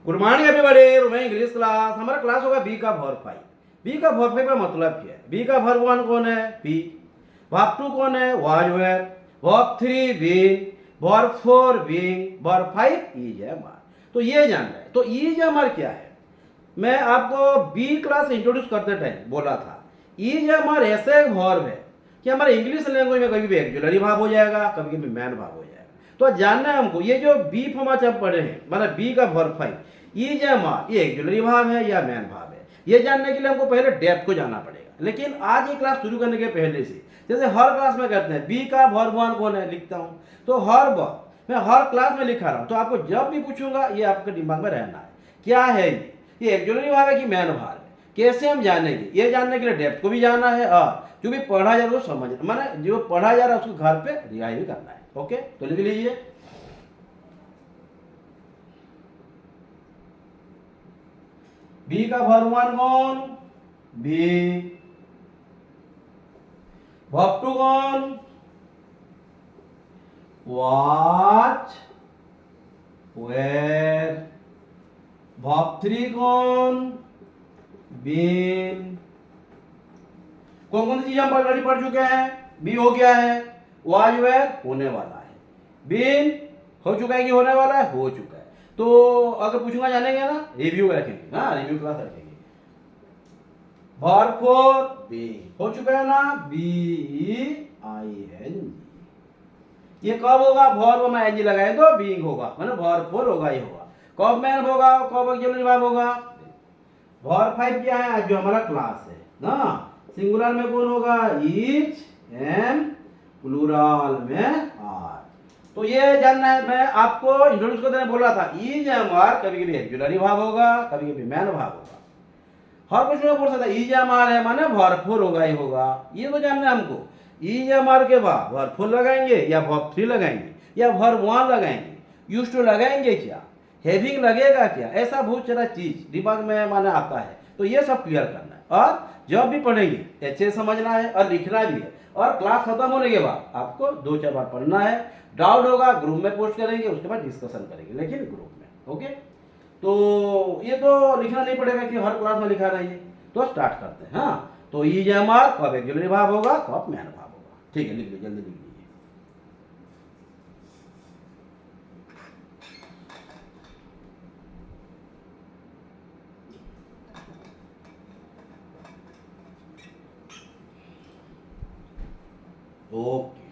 Good morning everybody. Room English class. हमारा class होगा B का वर्ब फाइव। बी का वर्ब फाइव का मतलब क्या है? बी का वर्ब वन कौन है? बी। वर्ब टू कौन है? Was were. Verb three being. Verb four being. Verb five is am are. तो ये जान रहे हैं। तो इज एम आर क्या है? मैं आपको बी क्लास इंट्रोड्यूस करते टाइम बोला था इज एम आर ऐसे एक वर्ब है कि हमारे इंग्लिश लैंग्वेज में कभी भी एक्जुलरी भाव हो जाएगा, कभी कभी मैन भाव हो जाएगा। तो जानना है हमको ये जो बी फॉर्म जब पढ़े हैं, मतलब बी का verb five is am are, ये एक्जुलरी भाव है या मैन भाव है, ये जानने के लिए हमको पहले डेप्थ को जानना पड़ेगा। लेकिन आज ये क्लास शुरू करने के पहले से, जैसे हर क्लास में कहते हैं बी का वर्ब वन कौन है, लिखता हूँ। तो हर वर्ब मैं हर क्लास में लिखा रहा हूँ, तो आपको जब भी पूछूंगा ये आपके दिमाग में रहना है क्या है ये एक्जुलरी भाव है कि मैन भाव है। कैसे हम जानेंगे? ये जानने के लिए डेप्थ को भी जानना है और जो भी पढ़ा जा रहा है उसको समझना, माने जो पढ़ा जा रहा है उसको घर पे रिवाइज भी करना है। ओके, तो लिख लीजिए बी का वर्ब वन कौन? बी। वर्ब टू कौन? Was were. वर्ब थ्री कौन? बीन। कौन कौन सी चीज हम ऑलरेडी पढ़ चुके हैं? बी हो गया है, वाज वेयर होने वाला है, बीन हो चुका है कि होने वाला है, हो चुका है। तो अगर पूछूंगा जानेंगे ना, रिव्यू रखेंगे। हाँ, रिव्यू क्लास रखेंगे। वर्ब फोर बी हो चुका है ना, बी आई एन। ये कब होगा? वर्ब में एन जी लगाए तो बीइंग होगा, मतलब वर्ब फोर होगा ही होगा। कब मैन होगा, कब ऑक्सिलरी वर्ब होगा? वर्ब फाइव क्या है? आज जो हमारा क्लास है ना, सिंगुलर में कौन होगा? इज एम, प्लूरल में आर। तो ये जानना है। मैं आपको इंट्रोड्यूस करते हुए बोला था इज एम आर कभी कभी एक्जुलरी भाव होगा, कभी कभी मैन भाव होगा। हर कुछ में बोल सकता है इज एम आर है माने वर्ब फोर होगा ही होगा। ये तो जानना है हमको। इज एम आर के बाद वर्ब फोर लगाएंगे या वर्ब थ्री लगाएंगे या वर्ब वन लगाएंगे, यूज्ड टू लगाएंगे क्या, हैविंग लगेगा क्या, ऐसा बहुत सारा चीज दिमाग में माने आता है। तो ये सब क्लियर करना है और जब भी पढ़ेंगे अच्छे समझना है और लिखना भी है। और क्लास खत्म होने के बाद आपको दो चार बार पढ़ना है। डाउट होगा ग्रुप में पोस्ट करेंगे, उसके बाद डिस्कशन करेंगे, लेकिन ग्रुप में। ओके, तो ये तो लिखना नहीं पड़ेगा कि हर क्लास में लिखा रहिए। तो स्टार्ट करते हैं। हाँ, तो इज एम आर कब एक्जुलरी भाव होगा, कब मैन भाव होगा। ठीक है, लिख लीजिए, जल्दी लिख लीजिए। ओके,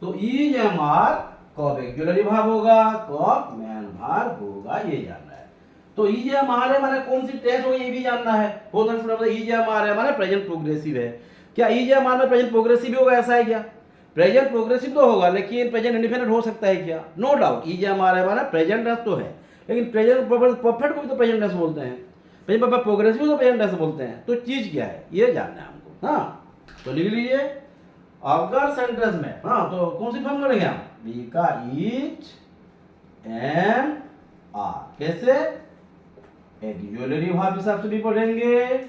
तो इज एम आर कब एक्जुलरी भाव होगा, कब मैन भाव होगा, ये जानना है। तो इज एम आर है माने कौन सी टेंस होगी ये भी जानना है। बहुत सारे स्टूडेंट इज एम आर है माने प्रेजेंट प्रोग्रेसिव है। क्या इज एम आर में प्रेजेंट प्रोग्रेसिव भी होगा? ऐसा है क्या? प्रेजेंट प्रोग्रेसिव तो होगा, लेकिन प्रेजेंट इंडेफिनिट हो सकता है क्या? No doubt is am are है माने प्रेजेंट टेंस तो है, लेकिन प्रेजेंट परफेक्ट को भी तो प्रेजेंट टेंस बोलते हैं, प्रेजेंट परफेक्ट प्रोग्रेसिव तो प्रेजेंट टेंस बोलते हैं। तो चीज क्या है ये जानना है हमको। हाँ, तो लिख लीजिए अगर सेंटेंस में, हाँ, तो कौन सी फॉर्म करेंगे हम? बी का इज एम आर कैसे? एक्जुलरी भाव के हिसाब से भी पढ़ेंगे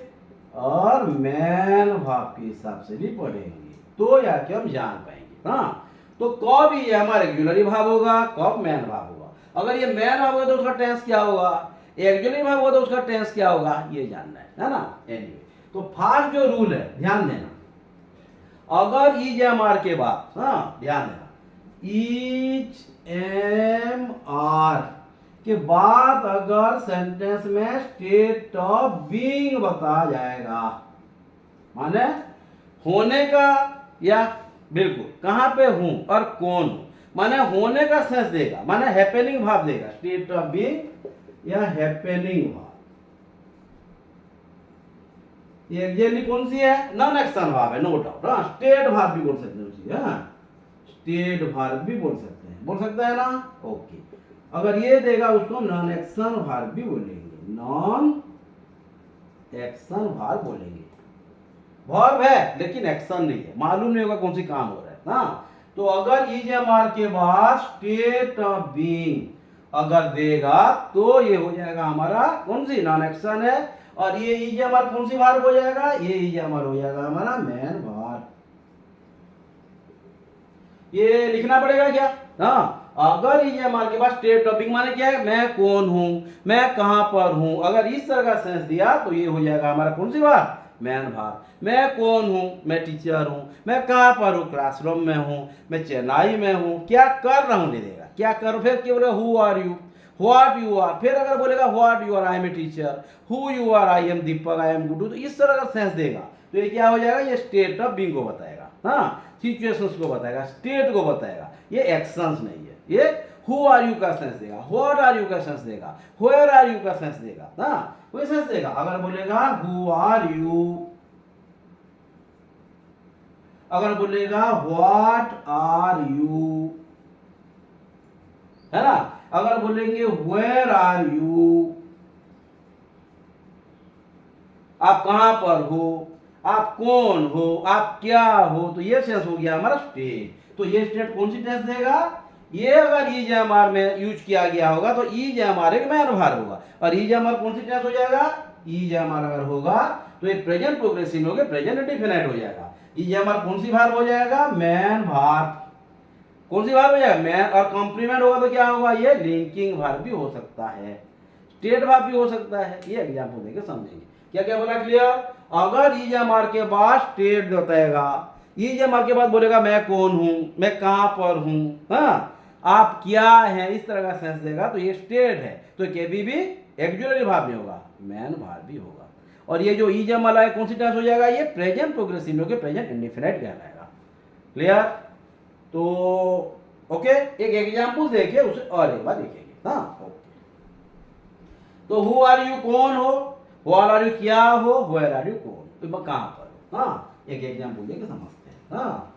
और मैन भाव के हिसाब से भी पढ़ेंगे, तो यार क्या हम जान पाएंगे। हाँ, तो कब ये हमारा एक्जुलरी भाव होगा, कब मैन भाव होगा। अगर ये मैन भाव होगा तो उसका टेंस क्या होगा, एक्जुलरी भाव होगा तो उसका टेंस क्या होगा, ये जानना है ना। एनीवे, तो फर्स्ट जो रूल है ध्यान देना, अगर इज एम आर के बाद, हाँ ध्यान देना, इज एम आर के बाद अगर सेंटेंस में स्टेट ऑफ बीइंग बताया जाएगा, माने होने का, या बिल्कुल कहां पे हूं और कौन हूं, माने होने का सेंस देगा, माने हैपनिंग भाव देगा, स्टेट ऑफ बीइंग या हैपनिंग भाव। ये एग्जैक्टली कौन सी है? नॉन एक्शन भाव है, नो डाउट। हाँ, स्टेट भाव भी बोल सकते हैं उसी। हाँ, स्टेट भाव भी बोल सकते हैं, बोल सकते हैं ना। ओके, अगर ये देगा उसको नॉन एक्शन भाव भी बोलेंगे, नॉन एक्शन भाव बोलेंगे। वर्ब है लेकिन एक्शन नहीं है, मालूम नहीं होगा कौन सी काम हो रहा है। हाँ, तो अगर इज एम आर के बाद स्टेट ऑफ बीइंग अगर देगा तो ये हो जाएगा हमारा कौन सी? नॉन एक्शन है। और ये इज एम आर कौन सी भार हो जाएगा? ये इज एम आर हो जाएगा हमारा मैन भार। ये लिखना पड़ेगा क्या? हाँ, अगर EMR के पास स्टेट ऑफ बीइंग माने क्या है, मैं कौन हूं, मैं कहां पर हूं, अगर इस तरह का सेंस दिया तो ये हो जाएगा हमारा कौन सी बात, मैन भाग। मैं कौन हूं, मैं टीचर हूं, मैं कहां पर हूं, क्लासरूम में हूं, मैं चेन्नई में हूं, क्या कर रहा हूं, दे देगा क्या कर, फिर क्या बोलेगा, who are you, what you are, फिर अगर बोलेगा what you are, I am a teacher, who you are, I am Deepak, I am Guddu, तो इस तरह का सेंस देगा। तो ये क्या हो जाएगा, ये स्टेट ऑफ बीइंग को बताएगा। हाँ, सिचुएशंस को बताएगा, स्टेट को बताएगा, ये एक्शंस नहीं है। ये हु आर यू का सेंस देगा, व्हाट आर यू का सेंस देगा, वेयर आर यू का सेंस देगा। हाँ, कोई सेंस देगा। अगर बोलेगा हु आर यू, अगर बोलेगा व्हाट आर यू, है ना, अगर बोलेंगे वेयर आर यू, आप कहां पर हो, आप कौन हो, आप क्या हो, तो ये सेंस हो गया हमारा स्टेट। तो ये स्टेट कौन सी टेंस देगा, ये अगर EJMR में यूज किया गया होगा तो EJMR एक मैन भार होगा। और EJMR कौन सी टेंस हो जाएगा, EJMR अगर होगा तो ये प्रेजेंट प्रोग्रेसिव में हो गया, प्रेजेंट इंडेफिनिट हो जाएगा। EJMR कौन सी भार हो जाएगा, मैन भार। कौन सी भार हो जाएगा, मैन। और कॉम्प्लीमेंट होगा तो क्या होगा, ये लिंकिंग भार भी हो सकता है, स्टेट भार भी हो सकता है। ये एग्जाम्पल देकर समझेंगे। क्या क्या बोला, क्लियर। अगर EJMR के बाद स्टेट बताएगा, EJMR के बाद बोलेगा मैं कौन हूं, मैं कहां पर हूं, हाँ, आप क्या हैं, इस तरह का सेंस देगा तो ये स्टेट है। तो कभी भी एक्जुलरी भाव नहीं होगा, मैन भाव भी होगा। और ये जो EJMR है कौन सी टेंस हो जाएगा, ये प्रेजेंट प्रोग्रेसिव में प्रेजेंट इंडेफिनिट कहलाएगा। क्लियर। तो ओके, एक एग्जांपल देखे उसे और एक बार देखेंगे। हाँ, ओके। तो हु आर यू कौन हो, व्हाट आर यू क्या हो, वेयर आर यू कौन, तो कहां पर हो। हाँ, एक एग्जांपल देके समझते हैं। हाँ,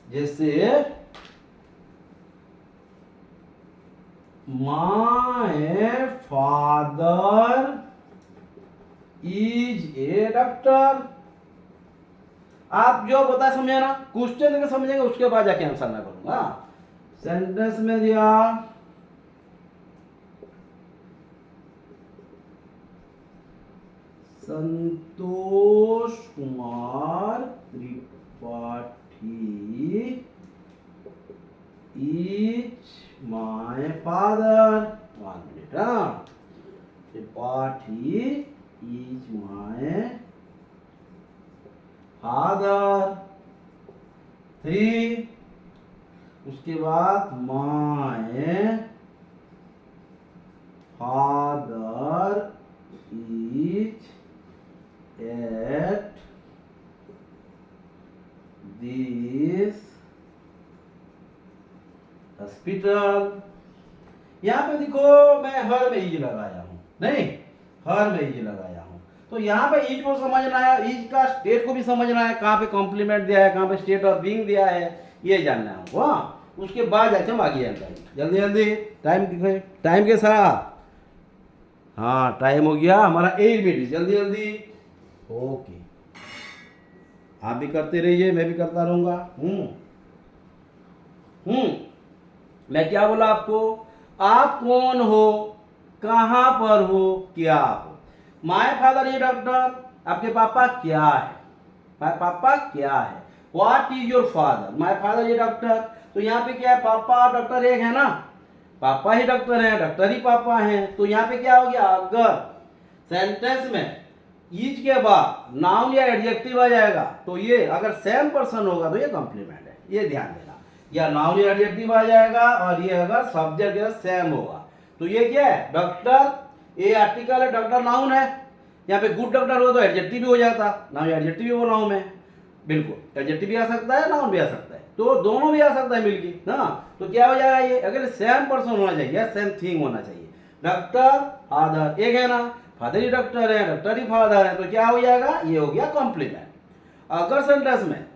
जैसे my father is a doctor. आप जो बता समझे ना, क्वेश्चन देकर समझेंगे, उसके बाद जाके आंसर मैं करूंगा। सेंटेंस में दिया Santosh Kumar Tripathi is my father. 1 minute. हाँ, त्रिपाठी इज माय फादर। 3, उसके बाद my father is at this hospital. यहां पे देखो मैं हर में इज लगाया हूं, नहीं, हर में इज लगाया हूं। तो यहाँ पे इज को समझना है, इज का स्टेट को भी समझना है, कहाँ पे कॉम्प्लीमेंट दिया है, कहाँ पे स्टेट ऑफ बीइंग दिया है, ये जानना है हमको। हाँ, उसके बाद जाके हम आगे जाएंगे। जल्दी जल्दी, टाइम के साथ। हाँ, टाइम हो गया हमारा 8 मिनट। जल्दी जल्दी। ओके, आप भी करते रहिए, मैं भी करता रहूंगा। मैं क्या बोला आपको, आप कौन हो, कहां पर हो, क्या हो। माय फादर इज डॉक्टर, आपके पापा क्या है, माय पापा क्या है। What is your father, my father is doctor. तो यहाँ पे क्या है, पापा और डॉक्टर एक है ना, पापा ही डॉक्टर हैं, डॉक्टर ही पापा हैं। तो यहाँ पे क्या हो गया, अगर सेंटेंस में इज के बाद नाउन या एडजेक्टिव आ जाएगा तो ये अगर सेम पर्सन होगा तो ये कॉम्प्लीमेंट है, ये ध्यान देना। या नाउन या एडजेक्टिव आ जाएगा और ये अगर सब्जेक्ट के साथ सेम होगा तो ये क्या है, डॉक्टर, ये आर्टिकल है, डॉक्टर नाउन है। यहाँ पे गुड डॉक्टर हो तो एडजेक्टिव भी हो जाता, नाउन एडजेक्टिव भी बोला हूं मैं, बिल्कुल एडजेक्टिव भी आ सकता है, नाउन भी आ सकता है, तो दोनों भी आ सकता है मिलके ना। तो क्या हो जाएगा, ये अगर सेम पर्सन होना चाहिए, सेम थिंग होना चाहिए। डॉक्टर फादर एक है ना, फादर ही डॉक्टर है, डॉक्टर ही फादर है, तो क्या हो जाएगा, ये हो गया कॉम्प्लीमेंट। अगर सेंटेंस में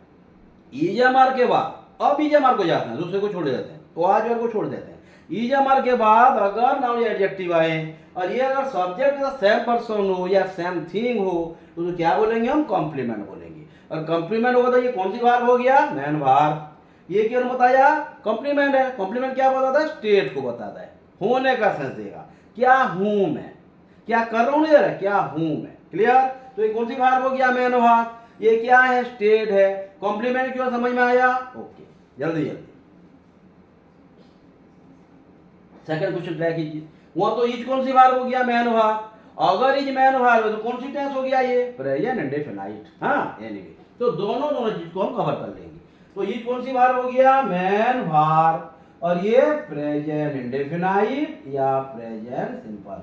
EJMR के बाद, अब EJMR को जाते हैं, दूसरे को छोड़ देते हैं, तो आज को छोड़ देते हैं। EJMR के बाद अगर नाउन या एडजेक्टिव आए और ये अगर सब्जेक्ट का सेम पर्सन हो या सेम थिंग हो तो क्या बोलेंगे हम, कॉम्प्लीमेंट बोलेंगे। और कॉम्प्लीमेंट होगा तो ये कौन सी बार हो गया, मैन बार। ये क्यों बताया, कॉम्प्लीमेंट है। कॉम्प्लीमेंट क्या बताता है, स्टेट को बताता है, होने का सेंस देगा। क्या हूं मैं, क्या कर रहा हूं, नहीं दे रहा, क्या हूं मैं। क्लियर। तो ये कौन सी बार हो गया, मैन बार। ये क्या है, स्टेट है। कॉम्प्लीमेंट क्यों, समझ में आया? ओके, जल्दी जल्दी सेकंड क्वेश्चन ट्राई कीजिए। वो तो इज कौन सी बार हो गया, मैन भाग। अगर इज मैन भाग तो कौन सी टेंस हो गया, ये प्रेजेंट इंडेफिनाइट। हाँ, एनीवे तो दोनों चीज को हम कवर कर लेंगे। तो इज कौन सी बार हो गया, मैन भार, और ये प्रेजेंट इंडेफिनाइट या प्रेजेंट सिंपल।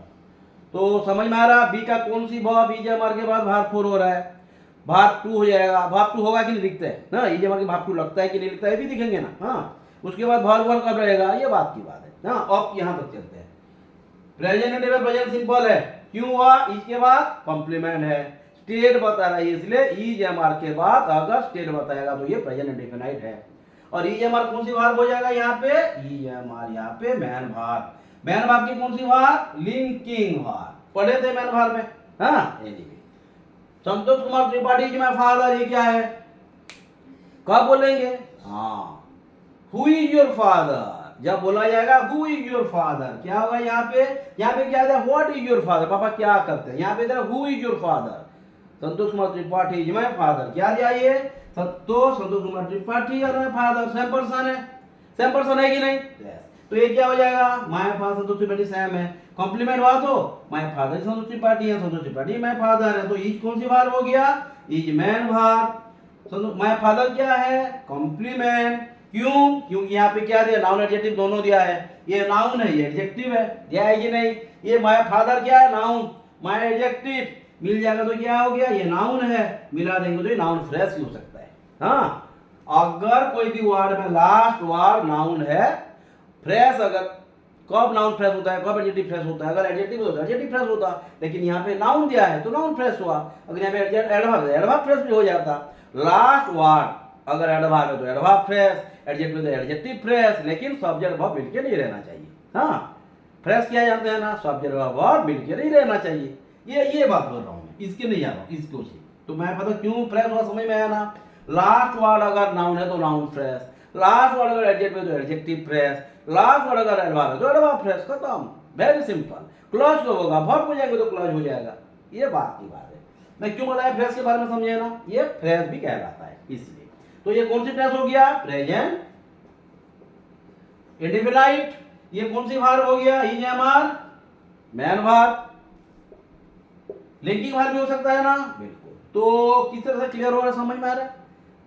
तो समझ में आ रहा, बी का कौन सी भाव, इज एमआर के बाद भार 4 हो रहा है, भाग 2 हो जाएगा। भाग 2 होगा कि नहीं दिखता है ना, इज एमआर के भाग 2 लगता है कि नहीं लगता है, भी दिखेंगे ना। हाँ, उसके बाद भाग 1 कब रहेगा, ये बात की बात है ना। अब यहाँ तक चलते हैं। प्रेजेंट इंडेफिनाइट प्रेजेंट सिंपल है, क्यों हुआ, इज के बाद कॉम्प्लीमेंट है, स्टेट बता रहा है, इसलिए इज एमआर के बाद अगर स्टेट बताएगा तो ये प्रेजेंट इंडेफिनाइट है। और इज एमआर कौन सी भार हो जाएगा यहाँ पे, इज एमआर यहाँ पे मैन भार। मैन भार की कौन सी भार, लिंकिंग भार, पढ़े थे मैन भार में। हाँ, एनीवे संतोष कुमार त्रिपाठी जी मैं फादर, ये क्या है, कब बोलेंगे, हाँ, हु इज योर फादर। जब बोला जाएगा हु इज योर फादर, क्या होगा यहाँ पे क्या है, व्हाट इज योर फादर, पापा क्या करते हैं। यहाँ पे who is your father, Santosh Kumar Tripathi is my father. क्या दिया ये, संतोष कुमार त्रिपाठी और माय फादर सेम पर्सन है, सेम पर्सन है कि नहीं। तो ये क्या हो जाएगा, my father Santosh Tripathi same है। कॉम्प्लीमेंट हुआ तो माय फादर संतोष त्रिपाठी है, संतोष त्रिपाठी माय फादर है। तो इज कौन सी बार हो गया, इज मैन भार। माय फादर क्या है, कॉम्प्लीमेंट। क्यों, क्योंकि यहाँ पे क्या दिया, नाउन एडजेक्टिव दोनों दिया है। ये नाउन है, ये एडजेक्टिव है, दिया है कि नहीं। ये माय फादर क्या है, नाउन, माय एडजेक्टिव मिल जाएगा तो क्या हो गया, ये नाउन है, मिला देंगे तो ये नाउन फ्रेश भी हो सकता है। हाँ, अगर कोई भी वर्ड में लास्ट वर्ड नाउन है फ्रेश, अगर कब नाउन फ्रेश होता है, कब एडजेक्टिव फ्रेश होता है, अगर एडजेक्टिव होता है एडजेक्टिव फ्रेश होता, लेकिन यहाँ पे नाउन दिया है तो नाउन फ्रेश हुआ। अगर यहाँ पे एडवर्ब फ्रेश भी हो जाता। लास्ट वर्ड अगर एडवर्ब है तो एडवर्ब फ्रेश, एडजेक्टिव तो एडजेक्टिव फ्रेश, लेकिन सब्जेक्ट वर्ब मिलके नहीं रहना चाहिए। हाँ, फ्रेश क्या जानते हैं ना, सब्जेक्ट वर्ब मिलके नहीं रहना चाहिए। ये बात बोल रहा हूँ मैं, इसके नहीं जा रहा हूँ, इसको से। तो मैं पता क्यों फ्रेश हुआ, समझ में आया ना। लास्ट वर्ड अगर नाउन है तो नाउन फ्रेश, लास्ट वर्ड अगर एडजेक्टिव है तो एडजेक्टिव फ्रेश, लास्ट वर्ड अगर एडवर्ब है तो एडवर्ब फ्रेश, खत्म, वेरी सिंपल। क्लॉज कब होगा, वर्ब हो जाएगा तो क्लॉज हो जाएगा, ये बात की बात है। मैं क्यों बताया फ्रेश के बारे में, समझे ना, ये फ्रेश भी कहलाता है इसलिए। तो ये कौन सी टेंस हो गया, प्रेजेंट इंडेफिनाइट। ये कौन सी भार हो गया, इज एमआर मैन भार। लिंकिंग भार भी हो सकता है ना, बिल्कुल। तो किस तरह से क्लियर हो रहा है, समझ में आ रहा है।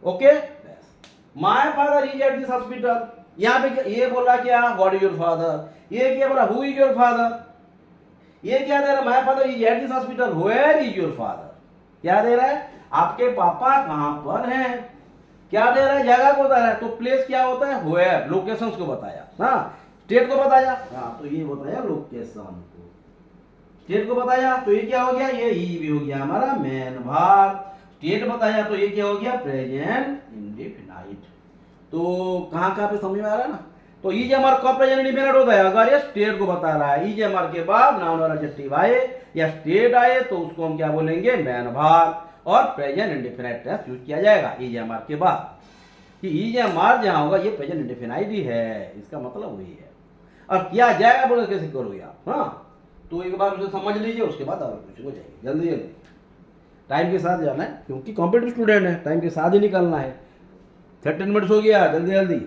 Okay, my father is at this hospital. यहाँ पे ये बोला क्या, व्हाट इज योर फादर। ये क्या बोला, हु इज योर फादर। ये क्या दे रहा है, my father is at this hospital, where is your father. क्या दे रहा है, आपके पापा कहां पर हैं। क्या दे रहा है, जगह को बता रहा है। तो प्लेस क्या होता है, वेयर, लोकेशन को बताया ना, स्टेट को बताया। हाँ, तो ये बताया लोकेशन को, स्टेट को बताया। तो ये क्या हो गया, ये ई भी हो गया हमारा मैन भार। स्टेट बताया तो ये क्या हो गया, प्रेजेंट इंडेफिनाइट। तो कहाँ पे समझ में आ रहा है ना। तो इज एमआर कब प्रेजेंट इंडेफिनाइट होता है, अगर ये स्टेट को बता रहा है। इज एमआर के बाद नाउन और एडजेक्टिव आए या स्टेट आए तो उसको हम क्या बोलेंगे, मैन भार। और प्रेजेंट इंडेफिनाइट टेंस यूज किया जाएगा इज एमआर के बाद। कि इज एमआर जहां होगा ये प्रेजेंट इंडेफिनाइट ही है, इसका मतलब वही है। और किया जाएगा बोले कैसे करोगे आप। हाँ, तो एक बार उसे समझ लीजिए, उसके बाद और कुछ हो जाएगी। जल्दी जल्दी टाइम के साथ जाना है, क्योंकि कॉम्पिटिटिव स्टूडेंट है, टाइम के साथ ही निकलना है। 13 मिनट्स हो गया, जल्दी जल्दी।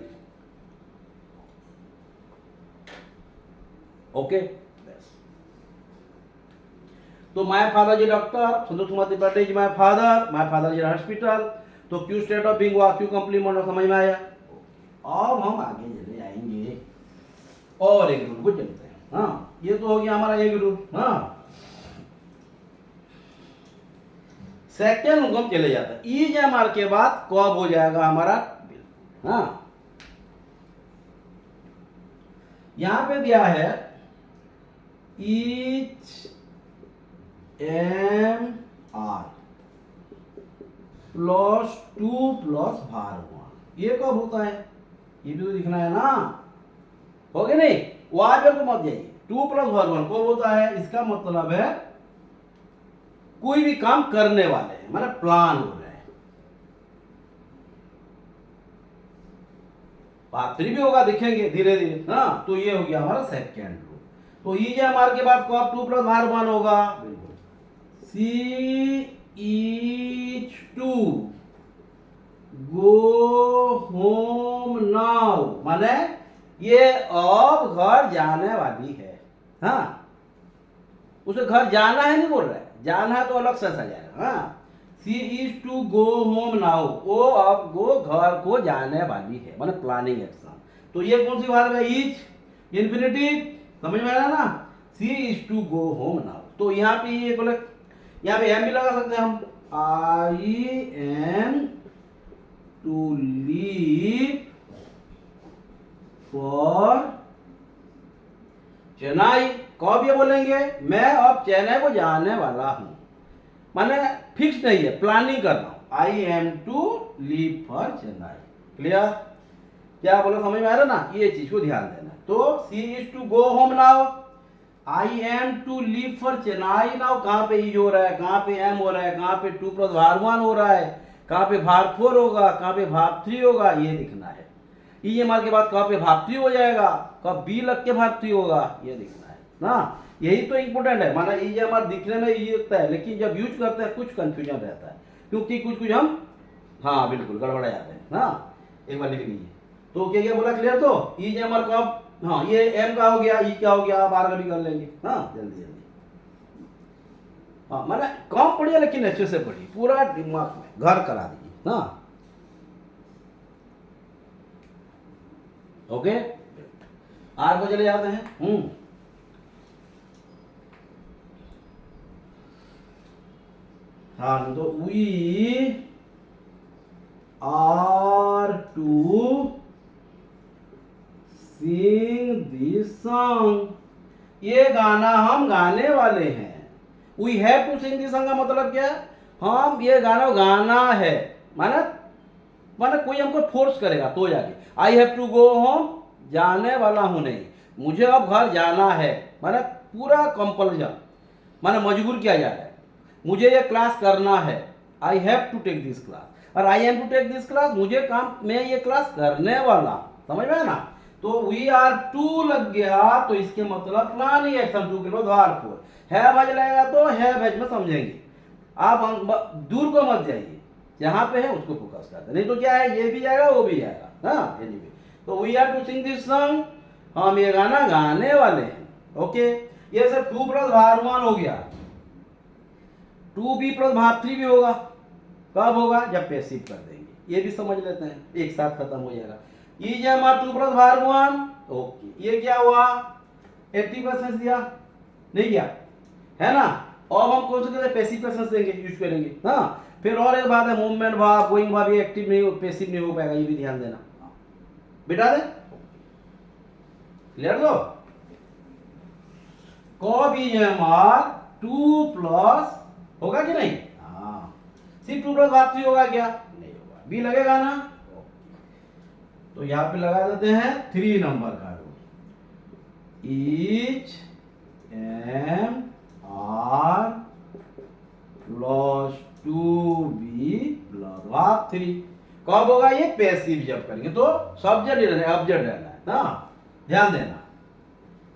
ओके, तो my father is doctor, Santosh Kumar Tripathi is my father is hospital. तो क्यू स्टेट ऑफ बीइंग हुआ, क्यू कंप्लीमेंट समझ में आया। अब हम आगे चले जाएंगे और एक रूल को चलते हैं। हाँ, ये तो हो गया हमारा एक रूल। हाँ, सेकेंड रूल हम चले जाते हैं। इज एमआर के बाद कब हो जाएगा हमारा बिल। हाँ, यहां पे दिया है इज एम आर +2 + भार 1। ये कब होता है, ये भी तो दिखना है ना, हो गया नहीं। वहां पर तो मत जाइए, 2 + भार 1 कब होता है, इसका मतलब है कोई भी काम करने वाले हैं, मतलब प्लान हो रहा है। बात 3 भी होगा, दिखेंगे धीरे धीरे। हाँ, तो ये हो गया हमारा सेकेंड रूल। तो इज एमआर के बाद कब 2 + भार 1 होगा, बिल्कुल सी each to go home now, माने ये अब घर जाने वाली है। हाँ, उसे घर जाना है नहीं बोल रहा है, जाना है तो अलग से आ जाएगा। हाँ, she is to go home now, वो अब वो घर को जाने वाली है, माने प्लानिंग एक्शन। तो ये कौन सी वर्ब है? इज, इन्फिनिटिव, समझ में आया ना? She is to go home now. तो यहाँ पे ये बोले, यहाँ पे एम भी लगा सकते हैं हम, I am to leave for Chennai. कब ये बोलेंगे? मैं अब चेन्नई को जाने वाला हूं, माने फिक्स नहीं है, प्लानिंग कर रहा हूं। I am to leave for Chennai. Clear? क्या बोलो, समझ में आ रहा ना? ये चीज को ध्यान देना। तो she is to go home now, I am to leave for Chennai now. कहां पे इज हो रहा है, कहां पे एम हो रहा है, कहां पे टू प्लस भार 1 हो रहा है, कहां पे भार 4 होगा, कहां पे भार 3 होगा, ये दिखना है। ईएमआर के बाद कहां पे भार 3 हो जाएगा, कब बी लग के भार 3 होगा, ये दिखना है ना। यही तो इंपॉर्टेंट है। माना ईएमआर दिखने में ये लगता है, लेकिन जब यूज करते हैं कुछ कंफ्यूजन रहता है, क्योंकि कुछ कुछ हम, हाँ बिल्कुल गड़बड़ा जाते हैं ना। एक बार लिख लीजिए। तो क्या क्या बोला, क्लियर? तो ईएमआर कब, हाँ ये एम का हो गया, ई क्या हो गया, आप आर का भी कर लेंगे। हाँ जल्दी जल्दी। हाँ मैंने कम पढ़िए लेकिन अच्छे से पढ़िए, पूरा दिमाग में घर करा दीजिए। हाँ ओके, आर को चले जाते हैं। हाँ तो we are to sing this song, ये गाना हम गाने वाले हैं। We have to sing this song का मतलब क्या है? हम ये गाना गाना है, माना माना कोई हमको फोर्स करेगा तो जाके। I have to go home, जाने वाला हूं नहीं, मुझे अब घर जाना है, माना पूरा कंपल्सन, माना मजबूर किया जा रहा है, मुझे ये क्लास करना है। I have to take this class, और I am to take this class, मुझे काम, मैं ये क्लास करने वाला। समझ में ना? तो वी आर टू लग गया तो इसके मतलब प्लानिंग एक्शन, टू के बाद आर 4 है भज लगेगा तो है भज में समझेंगे। आप दूर को मत जाइए, जहां पे है उसको फोकस करते, नहीं तो क्या है, ये भी जाएगा वो भी जाएगा। हाँ एनीवे, तो we are to sing this song, हम ये गाना गाने वाले हैं। ओके, ये सब 2 प्लस भार 1 हो गया, 2b प्लस भार 3 भी होगा। कब होगा? जब पैसिव कर देंगे। ये भी समझ लेते हैं, एक साथ खत्म हो जाएगा। ये जो हमारा 2 प्लस भार 1, ओके, ये क्या हुआ? 80% दिया, नहीं दिया है ना। और हम कौन से पैसिव पर्सन देंगे, यूज करेंगे। हाँ, फिर और एक बात है, मूवमेंट भाव, गोइंग भाव, ये एक्टिव नहीं, पैसिव नहीं हो पाएगा, ये भी ध्यान देना। बिठा दे, क्लियर? दो कॉब ईएमआर 2 प्लस होगा कि नहीं? हाँ, सिर्फ 2 प्लस भाग 3 होगा क्या? नहीं होगा, बी लगेगा ना। तो यहां पे लगा देते हैं 3 नंबर का rule, each am are plus 2b plus भाग 3। कब होगा ये? पैसिव जब करेंगे तो सब्जेक्ट रहना है, ऑब्जेक्ट रहना है ना, ध्यान देना।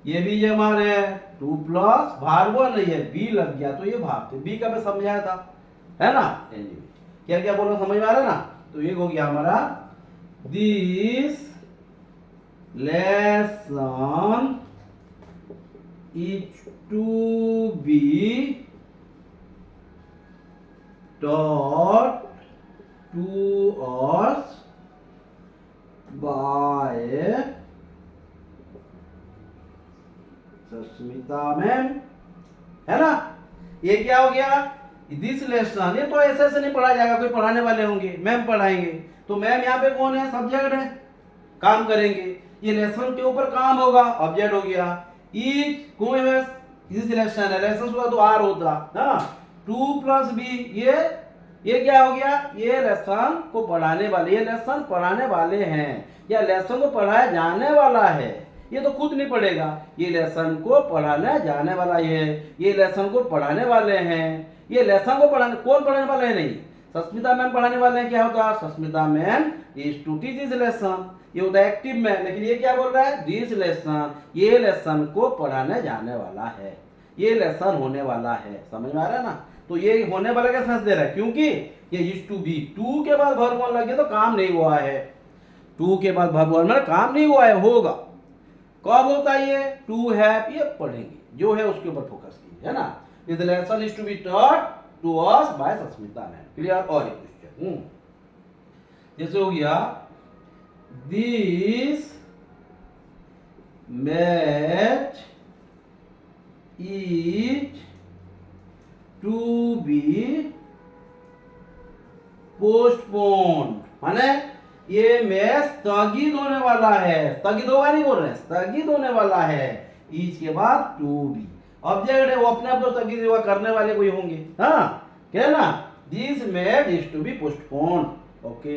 ये भी ये हमारे 2 प्लस भाग 1 नहीं है, बी लग गया तो ये भाग 3, बी का मैं समझाया था, है ना। क्या क्या बोलो, समझ में आ रहा है ना। तो ये हो गया हमारा this lesson is to be taught to us by Sasmita ma'am, है ना। ये क्या हो गया? दिस लेसन, ये तो ऐसे नहीं पढ़ा जाएगा, कोई पढ़ाने वाले होंगे, मैम पढ़ाएंगे। तो मैम यहाँ पे कौन है? सब्जेक्ट है, काम करेंगे। ये लेसन के ऊपर काम होगा, ऑब्जेक्ट हो गया। इज कौन है? दिस लेसन है, लेसन होगा तो आर होता, हाँ। 2 प्लस बी, ये क्या हो गया? ये लेसन को पढ़ाने वाले, ये लेसन पढ़ाने वाले हैं, या लेसन को पढ़ाया जाने वाला है। ये तो खुद नहीं पढ़ेगा, ये लेसन को पढ़ाने जाने वाला है, ये लेसन को पढ़ाने वाले हैं। ये लेसन को पढ़ाने, कौन पढ़ाने वाला है? नहीं, सस्मिता मैम पढ़ाने वाले हैं। क्या होता है? Sasmita ma'am is to teach this lesson, ये होता है एक्टिव में। लेकिन ये क्या बोल रहा है? दिस लेसन, ये लेसन को पढ़ाने जाने वाला है, ये लेसन होने वाला है। समझ में आ रहा है ना। तो ये होने वाला का सेंस दे रहा है, क्योंकि ये यूज्ड टू बी, टू के बाद वर्ब वन लग गया तो काम नहीं हुआ है, टू के बाद वर्ब वन मतलब काम नहीं हुआ है, होगा। कब होता है ये? टू हैव, ये पढ़ेंगे, जो है उसके ऊपर फोकस कीजिए, है ना। This lesson is to be taught to us by Sasmita ma'am. Clear? और एक क्वेश्चन जैसे हो गया, this match is to be postponed, माने ये मैच स्थगित होने वाला है, स्थगित होगा नहीं बोल रहे हैं, स्थगित होने वाला है, इज के बाद टू बी ऑब्जेक्ट है, वो अपने आप तो स्थगित हुआ, करने वाले कोई होंगे, हाँ क्या ना। This match is to be postponed. Okay,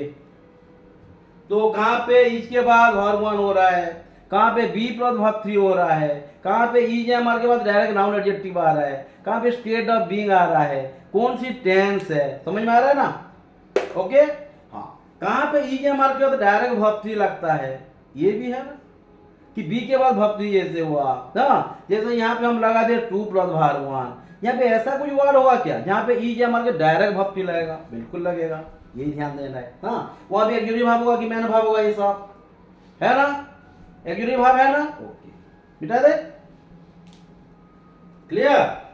तो कहां पे इज के बाद वर्ब वन हो रहा है, कहां पे बी प्लस वर्ब थ्री हो रहा है, कहां पे इज एम आर के बाद डायरेक्ट नाउन एडजेक्टिव आ रहा है, कहां पे स्टेट ऑफ बीइंग आ रहा है, कौन सी टेंस है, समझ में आ रहा है ना। ओके, हाँ, कहां पे इज एम आर के बाद डायरेक्ट वर्ब थ्री लगता है, ये भी है ना, कि बी के बाद वर्ब थ्री जैसे हुआ ना, जैसे यहाँ पे हम लगा दे टू प्लस वर्ब वन, यहाँ पे ऐसा कुछ वर्ड होगा क्या जहाँ पे इज एम आर के डायरेक्ट वर्ब थ्री लगेगा? बिल्कुल लगेगा, यही ध्यान देना है। हाँ, वहां भी एक्जुएटिव भाव होगा कि मैन भाव होगा, ये सब है ना, एक्जुएटिव भाव है ना। ओके, मिटा दे। क्लियर?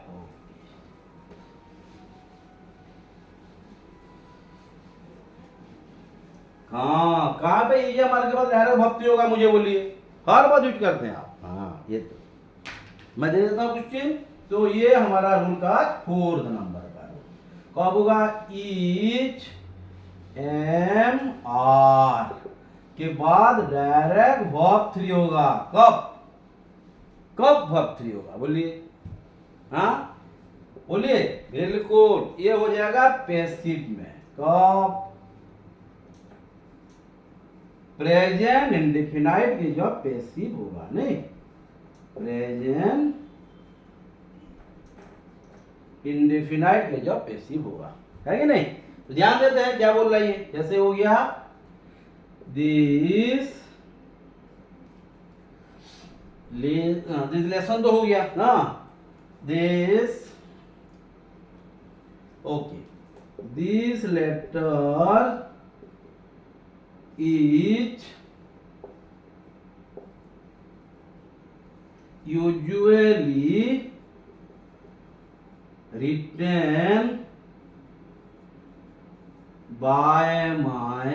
हाँ, कहां पे इज एम आर के बाद डायरेक्ट वर्ब थ्री होगा, मुझे बोलिए, हर बार यूज करते हैं आप। हाँ, ये तो मैं दे देता हूं क्वेश्चन, तो ये हमारा रूल का फोर्थ नंबर का रूल कब होगा? इज एम आर के बाद डायरेक्ट वर्ब थ्री होगा, कब? कब वर्ब थ्री होगा बोलिए? हाँ बोलिए, बिल्कुल, ये हो जाएगा पैसिव में, कब? प्रेजेंट इंडेफिनाइट की जब पैसिव होगा, नहीं, प्रेजेंट इंडेफिनाइट के जब पैसिव होगा, है कि नहीं। तो ध्यान देते हैं क्या बोल रही है, जैसे हो गया दिस लेसन तो हो गया ना, this, okay, this letter is usually written by my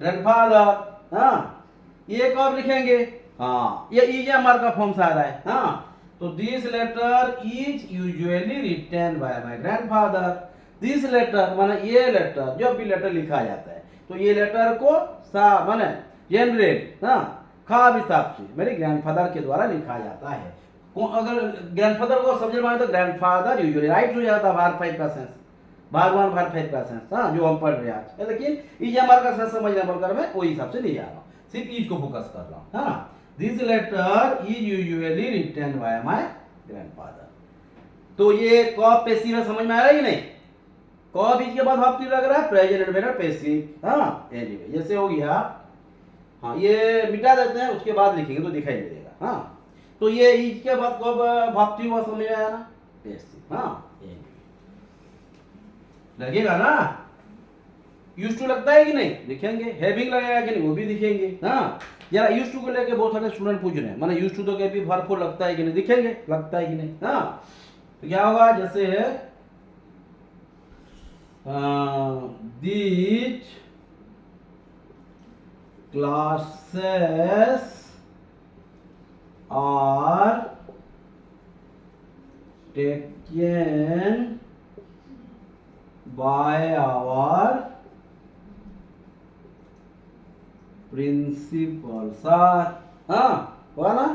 grandfather। हाँ, ये कब लिखेंगे? हाँ, ये इज एम आर का फॉर्म से आ रहा है। हाँ, तो this letter is usually written by my grandfather. This letter माने ये लेटर, जब भी लेटर लिखा जाता है तो ये लेटर को माने जनरल, हाँ, खाब हिसाब से मेरे ग्रैंडफादर के द्वारा लिखा जाता है। अगर ग्रैंडफादर को सब्जेक्ट माने तो ग्रैंडफादर यूजुअली राइट हो जाता है, भार फाइव का सेंस, भगवान भार फाइव का सेंस, हाँ, जो हम पढ़ रहे हैं आज, लेकिन इज एम आर का सेंस समझना पड़कर मैं वही हिसाब से नहीं जा रहा हूँ, सिर्फ इज को फोकस कर रहा हूँ, है ना। This letter is usually written by my grandfather. तो ये कब पैसिव है, समझ में आ रहा है कि नहीं? कब इज के बाद वर्ब थ्री लग रहा है, प्रेजेंट इंडेफिनिट पैसिव। हाँ, एनीवे, जैसे हो गया, हाँ, ये मिटा देते हैं, उसके बाद लिखेंगे तो दिखाई दे देगा। हाँ, तो ये इज के बाद कब वर्ब थ्री हुआ, समझ में आया ना, पैसिव। हाँ, लगेगा ना, यूज टू लगता है कि नहीं, दिखेंगे, हैविंग लगेगा कि नहीं, वो भी दिखेंगे। हाँ, जरा यूज टू को लेके बहुत सारे स्टूडेंट पूछ रहे हैं, माने यूज टू तो कभी वर्ब फोर लगता है कि नहीं, दिखेंगे, लगता है कि नहीं। हाँ, तो क्या होगा, जैसे है these classes are taken by our principal sir। हाँ, हुआ ना।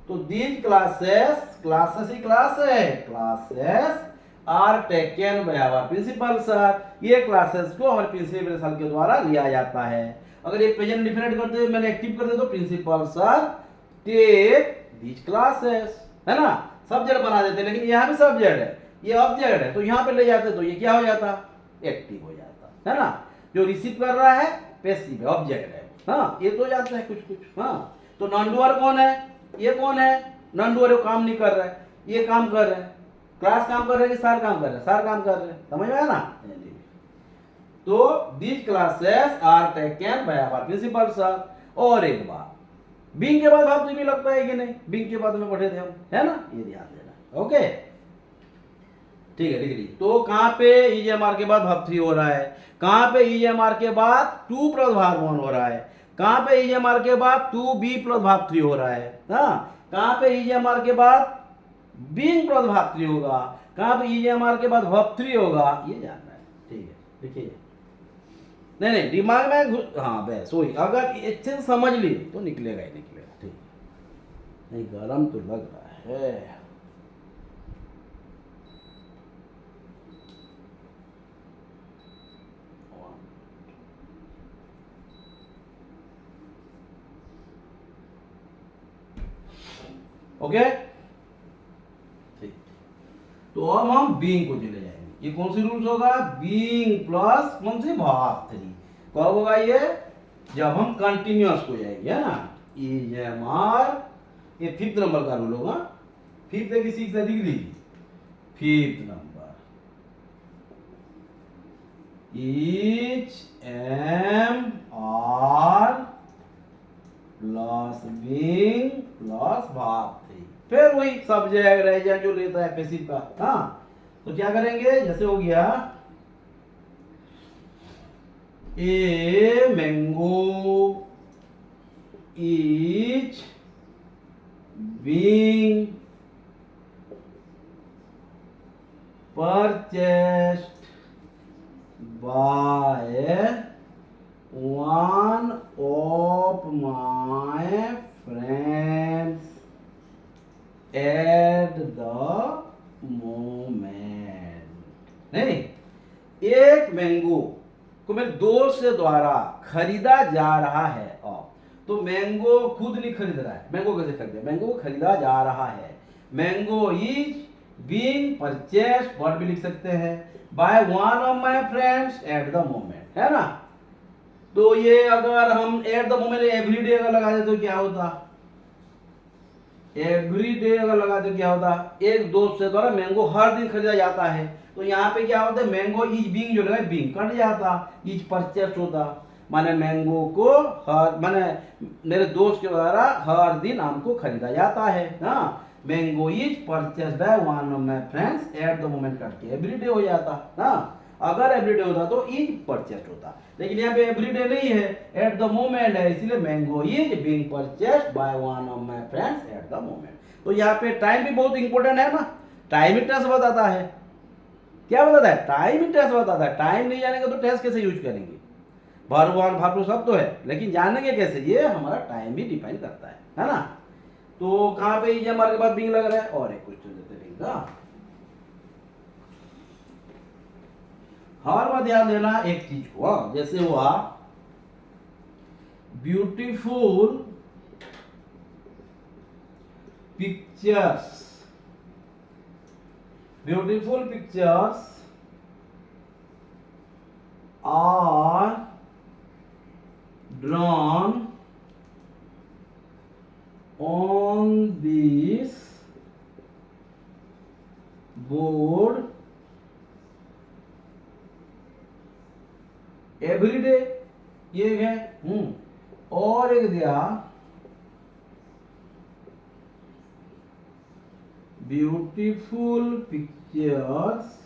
तो these classes, क्लासेस ही क्लास है, classes are taken by our principal sir, ये क्लासेस को हमारे प्रिंसिपल सर के द्वारा लिया जाता है। अगर ये प्रेजेंट डिफिनेट करते हैं, मैंने एक्टिव कर दे तो principal sir take these classes, है ना, सब्जेक्ट बना देते हैं, लेकिन यहाँ भी सब्जेक्ट है, ये ऑब्जेक्ट है, तो यहाँ पे ले जाते तो ये क्या हो जाता, एक्टिव हो जाता, है ना। जो रिसीव कर रहा है पैसिव है, ऑब्जेक्ट है। हाँ, ये तो जानते हैं कुछ कुछ। हाँ, तो नॉन डूअर कौन है, ये कौन है, नंदू अरे वो काम नहीं कर रहा है, ये काम कर रहे हैं, क्लास काम कर रहे हैं कि सर काम कर रहे हैं, सर काम कर रहे हैं, समझ में आया ना। तो these classes are taken by our principal sir. और एक बात, बिंग के बाद भाव भी लगता है कि नहीं, बिंग के बाद में पढ़े थे हम, है ना, ये ध्यान देना। ओके ठीक है, लिख लीजिए। तो कहाँ पे ईजेएमआर के बाद भाव 3 हो रहा है, कहाँ पे ईजेएमआर के बाद 2 प्लस भाव 1 हो रहा है, कहाँ पे ईजेएमआर के बाद 2b प्लस भाव 3 हो रहा है, हाँ, कहाँ पे ईजेएमआर के बाद बिंग प्लस भाव 3 होगा, कहाँ पे ईजेएमआर के बाद भाव 3 होगा, ये जानना है। ठीक है, देखिए नहीं दिमाग में हाँ बस वही, अगर अच्छे से समझ लिए तो निकलेगा ही निकलेगा। ठीक, नहीं गरम तो लग रहा है। ओके ठीक, तो अब हम बीइंग को चले जाएंगे। ये कौन सी रूल्स होगा, बीइंग प्लस कौन सी भाव 3, कब होगा ये, जब हम कंटिन्यूअस को जाएंगे, है ना। ईजेएमआर, ये 5th नंबर का रूल होगा, 5th है कि 6th है, लिख लीजिए 5th number. Each am are plus being plus भाव 3, फिर वही सब्जेक्ट रेजन जो लेता है पैसिव का। हाँ, तो क्या करेंगे, जैसे हो गया a mango is being purchased bye one of my friends at the moment। नहीं, एक मैंगो को मेरे दोस्त से द्वारा खरीदा जा रहा है, और तो मैंगो खुद नहीं खरीद रहा है, मैंगो कैसे खरीदे, मैंगो खरीदा जा रहा है। Mango is being purchased, word भी लिख सकते हैं, by one of my friends at the moment, है ना। तो ये अगर हम at the moment every day अगर लगा दे तो क्या होता, एवरी डे अगर लगा दे क्या होता, एक दोस्त से द्वारा मैंगो हर दिन खरीदा जाता है। तो यहाँ पे क्या होता है, मैंगो इज बीइंग जो लगा बीइंग कट जाता, इज परचेस्ड होता, माने मैंगो को हर माने मेरे दोस्त के द्वारा हर दिन हमको खरीदा जाता है। हाँ, mango is purchased by one of my friends at the moment करके एवरी डे हो जाता। हाँ, अगर एवरीडे होता तो इज परचेस्ड होता, लेकिन यहाँ पे एवरीडे नहीं है, एट द मोमेंट है, इसलिए mango is being purchased by one of my friends at the moment. तो यहाँ पे टाइम भी बहुत इंपॉर्टेंट है ना, टाइम ही टेस्ट बताता है। क्या बताता है, टाइम ही टेस्ट बताता है। टाइम नहीं जानेंगे तो टेस्ट कैसे यूज करेंगे, वर्ब वन वर्ब टू सब तो है, लेकिन जानेंगे कैसे, ये हमारा टाइम भी डिपेंड करता है ना। तो कहाँ पे इज हमारे पास बीइंग लग रहा है, और एक क्वेश्चन देते बीइंग का। हर बार ध्यान देना एक चीज को, जैसे हुआ beautiful pictures, beautiful pictures are drawn on this board every day, ये है। और एक दिया beautiful pictures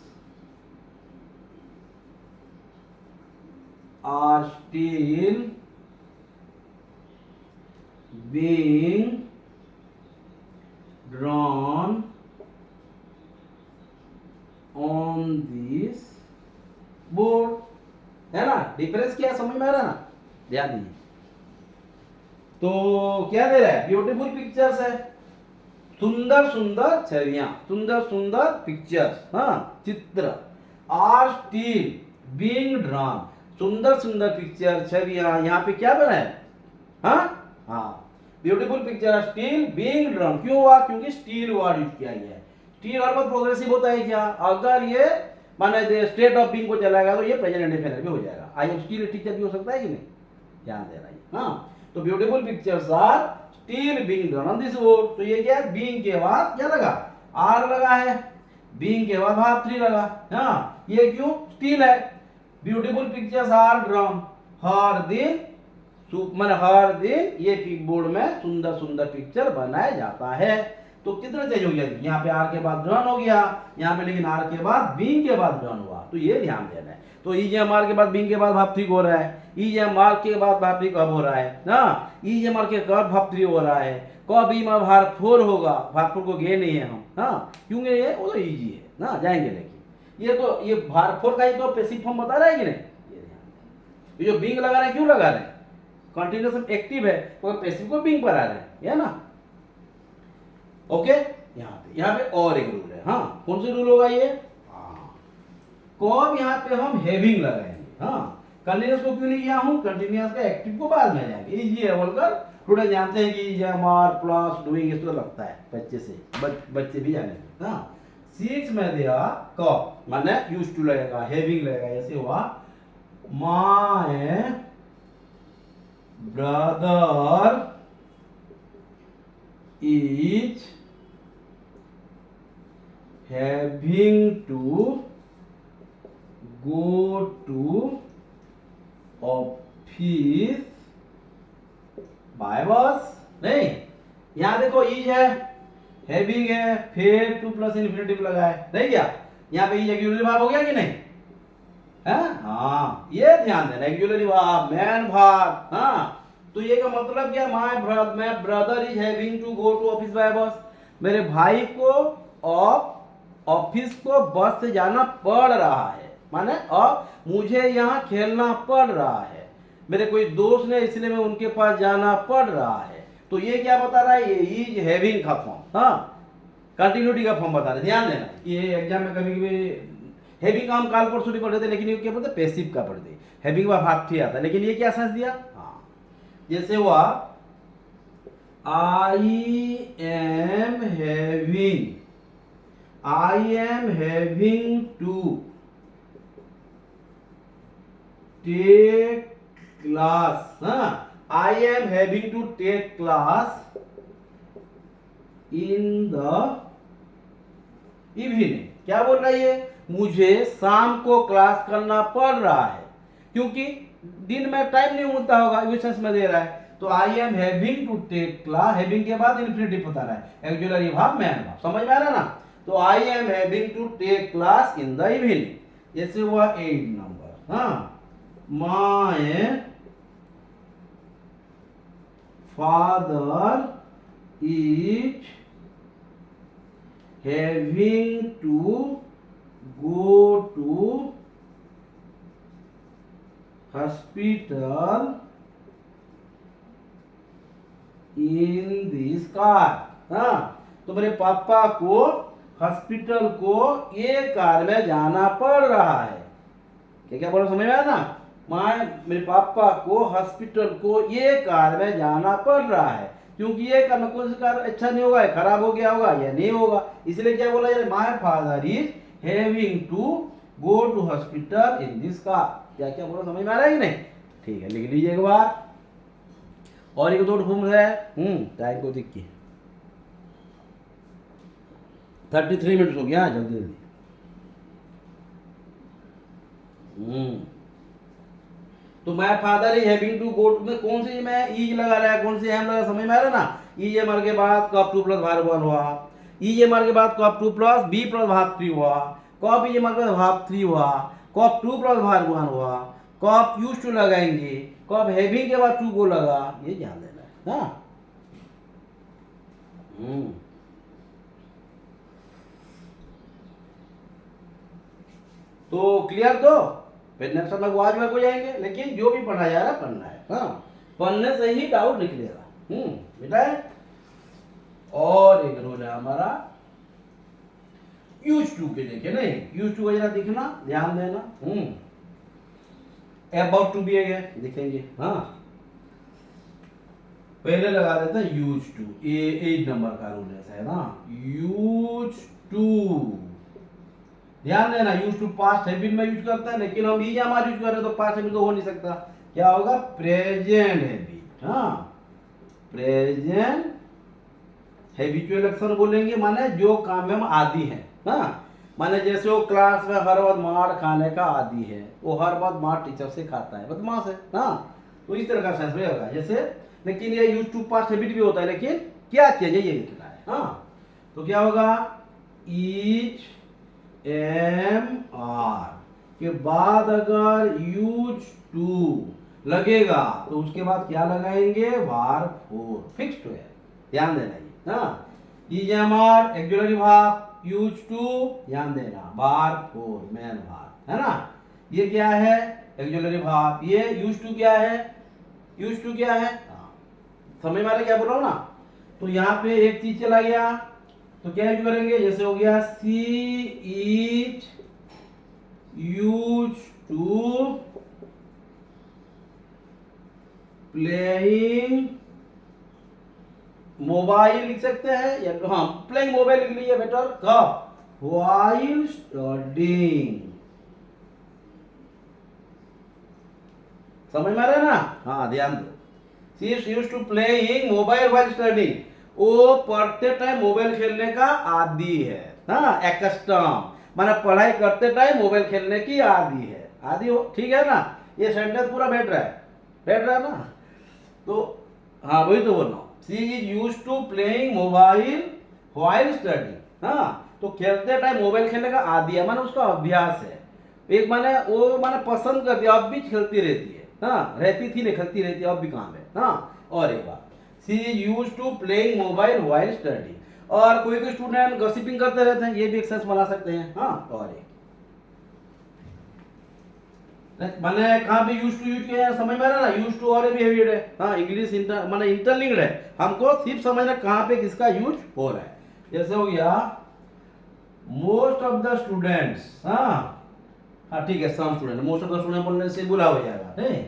are still being drawn on this board, है ना। डिफरेंस क्या समझ में आ रहा है ना, ध्यान दीजिए। तो क्या दे रहा है, ब्यूटीफुल पिक्चर्स है, सुंदर सुंदर छवियां, सुंदर सुंदर पिक्चर्स, हाँ चित्र, आर स्टिल बीइंग ड्रॉन, सुंदर सुंदर पिक्चर छवियां यहाँ पे क्या बना है, हाँ beautiful picture are still being drawn. क्यों हुआ, क्योंकि स्टिल वर्ड यूज किया गया है। स्टिल हर बार प्रोग्रेसिव होता है क्या, अगर ये माने स्टेट ऑफ बीइंग को चलाएगा तो ये प्रेजेंट इंडेफिनिट भी हो जाएगा। आई एम स्टिल टीचर भी हो सकता है कि नहीं, ध्यान देना है। हाँ, तो beautiful pictures are still being done on this board. तो ये क्या है, बीइंग के बाद क्या लगा, आर लगा है, बीइंग के बाद भाव 3 लगा। हाँ, ये क्यों, स्टिल है। ब्यूटीफुल पिक्चर्स आर ड्रॉन हर दिन, मैंने हर दिन ये बोर्ड में सुंदर सुंदर पिक्चर बनाया जाता है। तो कितना चेंज हो गया, यहाँ पे आर के बाद ड्रॉन हो गया, यहाँ पे लेकिन आर के बाद बीइंग के बाद ड्रॉन हुआ। तो ये ध्यान देना है। तो ईजेएमआर के बाद बीइंग के बाद भाव 3 हो रहा है, ईजेएमआर के बाद भाव 3 कब हो रहा है ना, ईजेएमआर के कब भाव 3 हो रहा है, कब ई में भार 4 होगा, भार 4 को गए नहीं है हम। हाँ, क्योंकि ये वो तो इजी है ना, जाएंगे लेकिन ये तो ये भार 4 का ही तो पैसिव फॉर्म बता रहा है कि नहीं। ये ध्यान दें, ये जो बीइंग लगा रहे हैं क्यों लगा रहे हैं, कंटिन्यूएशन एक्टिव है तो पैसिव को बीइंग पर आ रहे हैं, है ना। ओके, यहाँ पे और एक रूल है। हाँ, कौन सी रूल होगा ये, कब यहाँ पे हम हैविंग लगाएंगे। हाँ, कंटिन्यूअस को क्यों नहीं किया हूँ, कंटिन्यूअस का एक्टिव को बाद में जाएंगे, इजी है बोलकर थोड़े जानते हैं कि ईजेएमआर प्लस डूइंग इसको लगता है बच्चे से, बच्चे भी जाने। हाँ, 6 में दिया कब, माने यूज्ड टू लगेगा, हैविंग लगेगा, जैसे हुआ my brother is having to go to office by bus. नहीं, यहां देखो इज है, हैविंग है, फिर टू प्लस इन्फिनेटिव लगा है, नहीं क्या, यहाँ पे इज एक्जुलरी भाव हो गया कि नहीं है। हाँ, ये ध्यान देना, एक्जुलरी भाव मैन भाव। हाँ, तो ये का मतलब क्या, my brother is having to go to office by bus, मेरे भाई को ऑफिस को बस से जाना पड़ रहा है, माने अब मुझे यहाँ खेलना पड़ रहा है, मेरे कोई दोस्त ने इसलिए मैं उनके पास जाना पड़ रहा है। तो ये क्या बता रहा है, ये इज हैविंग का फॉर्म, हाँ, कंटिन्यूटी का फॉर्म बता रहा है। ध्यान देना, ये एग्जाम में कभी कभी हैविंग का हम काल परसों पढ़ते थे, लेकिन ये क्या पढ़ते, पैसिव का पढ़ते, हैविंग का भाग 3 आता है, लेकिन ये क्या सेंस दिया। हाँ, जैसे हुआ I am having to take class. हाँ, I am having to take class in the evening. क्या बोल रहा है ये, मुझे शाम को क्लास करना पड़ रहा है, क्योंकि दिन में टाइम नहीं होता होगा, इस सेंस में दे रहा है। तो I am having to take class, having के बाद इन्फिनेटिव बता रहा है, एक्जुलरी भाव मैन भाव, समझ में आ रहा है ना। तो I am having to take class in the evening. जैसे हुआ 8 नंबर, हाँ, my father is having to go to hospital in this car. हाँ, तो मेरे पापा को हॉस्पिटल को ये कार में जाना पड़ रहा है। क्या क्या बोला, समझ में आया ना, मेरे पापा को हॉस्पिटल को ये कार में जाना पड़ रहा है, क्योंकि ये कार में कौन सी कार अच्छा नहीं होगा, खराब हो गया होगा या नहीं होगा, इसलिए क्या बोला जाए, my father is having to go to hospital in this car. क्या क्या बोला, समझ में आ रहा है कि नहीं। ठीक है, लिख लीजिए एक बार। और एक दो घूम रहा है, टाइम को देखिए 33 मिनट हो गया, जल्दी जल्दी। तो my father is having to go में कौन सी मैं इज लगा रहा है, कौन सी एम लगा, समझ में आ रहा है ना। ईजेएमआर के बाद कब 2 प्लस भार 1 हुआ, ईजेएमआर के बाद कब 2 प्लस बी प्लस भाग 3 हुआ, कब ईजेएमआर के बाद भाग 3 हुआ, कब 2 प्लस भार 1 हुआ, कब यूज टू लगाएंगे, कब हैविंग के बाद 2 को लगा, ये ध्यान देना है। हाँ, तो क्लियर, तो फिर नेक्स्ट सब आज में हो जाएंगे, लेकिन जो भी पढ़ा जा रहा है पढ़ना है। हाँ, पढ़ने से ही डाउट निकलेगा। बेटा, और एक रोल है हमारा यूज टू के देखे, नहीं यूज टू वगैरह दिखना, ध्यान देना। अबाउट टू भी है, देखेंगे। हाँ, पहले लगा देते हैं यूज टू, ये 8 नंबर का रूल है ना, यूज टू, ध्यान देना। यूज टू पास्ट हैबिट में यूज करता है, लेकिन हम ईजेएमआर यूज कर रहे हैं तो पास्ट हैबिट तो हो नहीं सकता, क्या होगा, प्रेजेंट हैबिट। हाँ, प्रेजेंट हैबिचुअल एक्शन बोलेंगे माने जो काम में हम आदी हैं। हाँ, माने जैसे वो क्लास में हर वक्त मार खाने का आदी है, वो हर वक्त मार टीचर से खाता है, बदमाश है। हाँ, तो इस तरह का सेंस में होगा जैसे। लेकिन ये यूज टू पास्ट हैबिट भी होता है, लेकिन क्या चेंज है ये लिखना है। हाँ, तो क्या होगा, ईच एम आर के बाद अगर यूज टू लगेगा तो उसके बाद क्या लगाएंगे, वार फोर, फिक्स्ड है, ध्यान देना ये। हाँ, ईज एम आर एक्जुलरी भाग, यूज टू ध्यान देना, वार फोर मैन भाग, है ना। ये क्या है, एक्जुलरी भाग। ये यूज टू क्या है, यूज टू क्या है, हाँ, समझ में आ रहा है क्या बोल रहा हूं ना। तो यहाँ पे एक चीज चला गया, तो क्या यूज करेंगे, जैसे हो गया she is use to playing mobile लिख सकते हैं, या हाँ प्लेइंग मोबाइल लिख लीजिए बेटर, कब, व्हाइल स्टडीइंग। समझ में आ रहा है ना। हाँ, ध्यान दो, she is used to playing mobile while studying, वो पढ़ते टाइम मोबाइल खेलने का आदी है। हाँ, एक्स्टम माने पढ़ाई करते टाइम मोबाइल खेलने की आदी है, आदी हो, ठीक है ना। ये सेंटेंस पूरा बैठ रहा है, बैठ रहा है ना। तो हाँ, वही तो बोल रहा हूँ, she is used to playing mobile while studying. हाँ, तो खेलते टाइम मोबाइल खेलने का आदी है, माने उसका अभ्यास है। एक माने वो माने पसंद करती है, अब भी खेलती रहती है। हाँ, रहती थी नहीं, खेलती रहती है, अब भी काम है। हाँ, और एक बात, she is used to playing mobile while study. और कोई कोई स्टूडेंट गॉसिपिंग करते रहते हैं, ये भी एक सेंस बना सकते हैं। हाँ, और एक मैंने कहाँ पे यूज टू यूज किया है, समझ में आ रहा है ना। यूज टू और भी हैबिट है। हाँ, इंग्लिश इंटर माने इंटरलिंक्ड है, हमको सिर्फ समझना कहाँ पे किसका यूज हो रहा है। जैसे हो गया मोस्ट ऑफ द स्टूडेंट्स। हाँ हाँ, ठीक है, some student, most of the student बोलने से बुरा हो जाएगा, नहीं,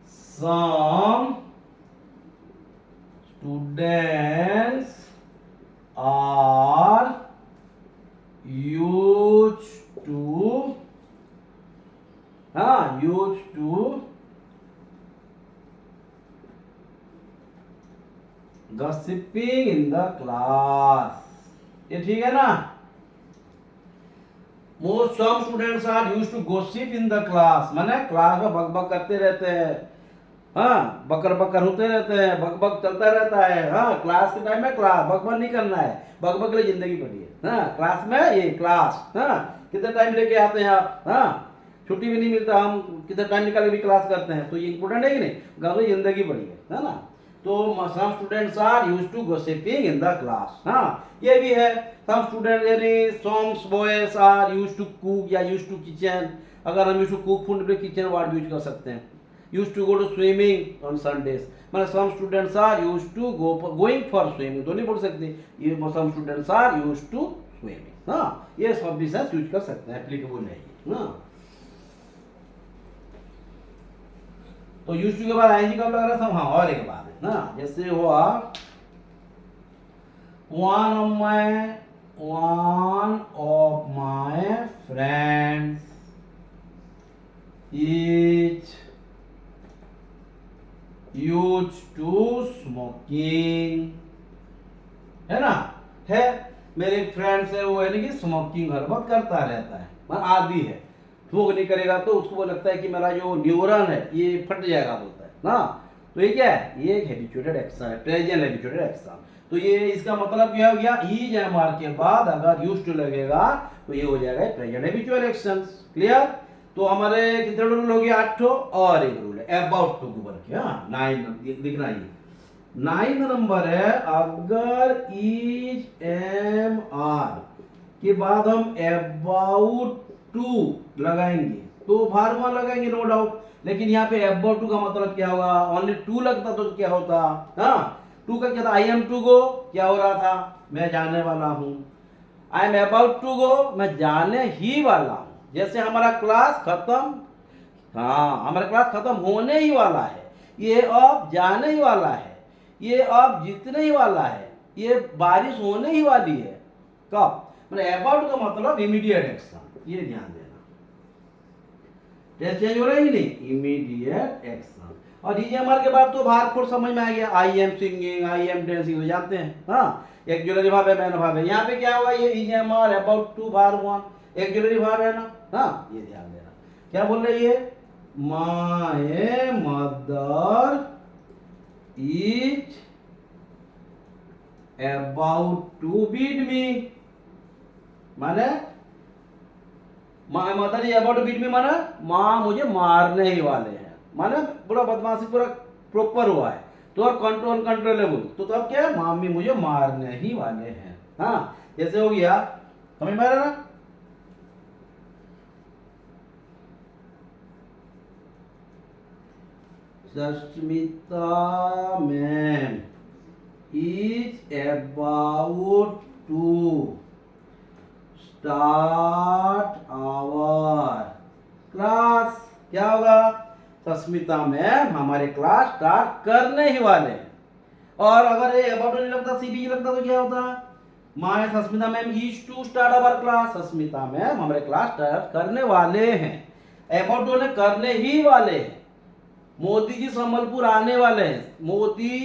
some students are use to, हाँ, use to gossiping in the class. ये ठीक है ना। Most some students are use to gossip in the class, माने क्लास में बकबक करते रहते हैं। हाँ, बकर बकर होते रहते हैं, बकबक चलता रहता है। हाँ, क्लास के टाइम में क्लास बकबक नहीं करना है, बकबक के लिए जिंदगी पड़ी है। हाँ, क्लास में ये क्लास, हाँ, कितने टाइम लेके आते हैं आप। हाँ, छुट्टी भी नहीं मिलता, हम कितने टाइम निकाल के भी क्लास करते हैं, तो ये इंपॉर्टेंट है कि नहीं, घर में जिंदगी पड़ी है ना। तो some students are use to gossiping in the class. हाँ, ये भी है, सम स्टूडेंट यानी some boys are use to cook या यूज टू किचन। अगर हम यूज टू कुक फूड पे किचन वर्ड यूज कर सकते हैं। Use to go to swimming on Sundays, मतलब some students are use to going for swimming, तो नहीं बोल सकते ये some students are use to swimming. हाँ, ये सब भी सेंस यूज कर सकते हैं, एप्लीकेबल है ये ना। तो यूज टू के बाद आईएनजी कब लग रहा था। हाँ, और एक बात है ना, जैसे हुआ one of my friends is used to smoking, है ना। है, मेरे एक फ्रेंड है, वो है कि स्मोकिंग हर वक्त करता रहता है, मतलब आदी है। स्मोक नहीं करेगा तो उसको वो लगता है कि मेरा जो न्यूरॉन है ये फट जाएगा, बोलता है ना। तो ये क्या है, ये एक हैबिचुएटेड एक्शन है, प्रेजेंट हैबिचुएटेड एक्शन। तो ये इसका मतलब क्या हो गया, ईज एम आर के बाद अगर यूज्ड टू लगेगा तो ये हो जाएगा प्रेजेंट हैबिचुअल एक्शंस। क्लियर। तो हमारे कितने रूल हो गया, 8 और एक रूल है अबाउट टू को के। हाँ, 9 लिखना, ये 9 नंबर है। अगर ईज एम आर के बाद हम अबाउट टू लगाएंगे तो फार्मा लगाएंगे, नो डाउट। लेकिन यहाँ पे अबाउट टू का मतलब क्या होगा, ओनली टू लगता तो क्या होता। हाँ, टू का क्या था, आई एम टू गो, क्या हो रहा था, मैं जाने वाला हूं। I am about to go, मैं जाने ही वाला हूं। जैसे हमारा क्लास खत्म, हाँ, हमारा क्लास खत्म होने ही वाला है, ये अब जाने ही वाला है, ये अब जीतने ही वाला है, ये बारिश होने ही वाली है। कब, मतलब अबाउट का मतलब इमीडिएट एक्शन, ये ध्यान देना। टेंस चेंज हो रहा है कि नहीं, इमीडिएट एक्शन। और ईजेएमआर के बाद तो भार फोर्स समझ में आ गया, I am singing, I am dancing हो जाते हैं। हाँ, एक जुलरी भाव है, मैन भाव है। यहाँ पे क्या होगा, ये ईजेएमआर अबाउट टू भार वन, एक जुलरी भाव है ना। हाँ, ये ध्यान देना। क्या बोल रही है, my mother is about to beat me, माने my mother is about to beat me माने माँ मुझे मारने ही वाले हैं, माने पूरा बदमाशी पूरा प्रॉपर हुआ है, तो अब कंट्रोल कंट्रोलेबल, तो तब क्या है, मामी मुझे मारने ही वाले हैं। हाँ, जैसे हो गया, समझ में आ रहा ना। Susmita ma'am is about to start our class. क्या होगा, सस्मिता मैम हमारे क्लास स्टार्ट करने ही वाले हैं। और अगर ये अबाउट नहीं लगता, सीबी लगता, तो क्या होता, my Sasmita ma'am is to start our class, Sasmita ma'am हमारे क्लास स्टार्ट करने वाले हैं। अबाउट ने करने ही वाले हैं। मोदी जी संबलपुर आने वाले हैं, Modi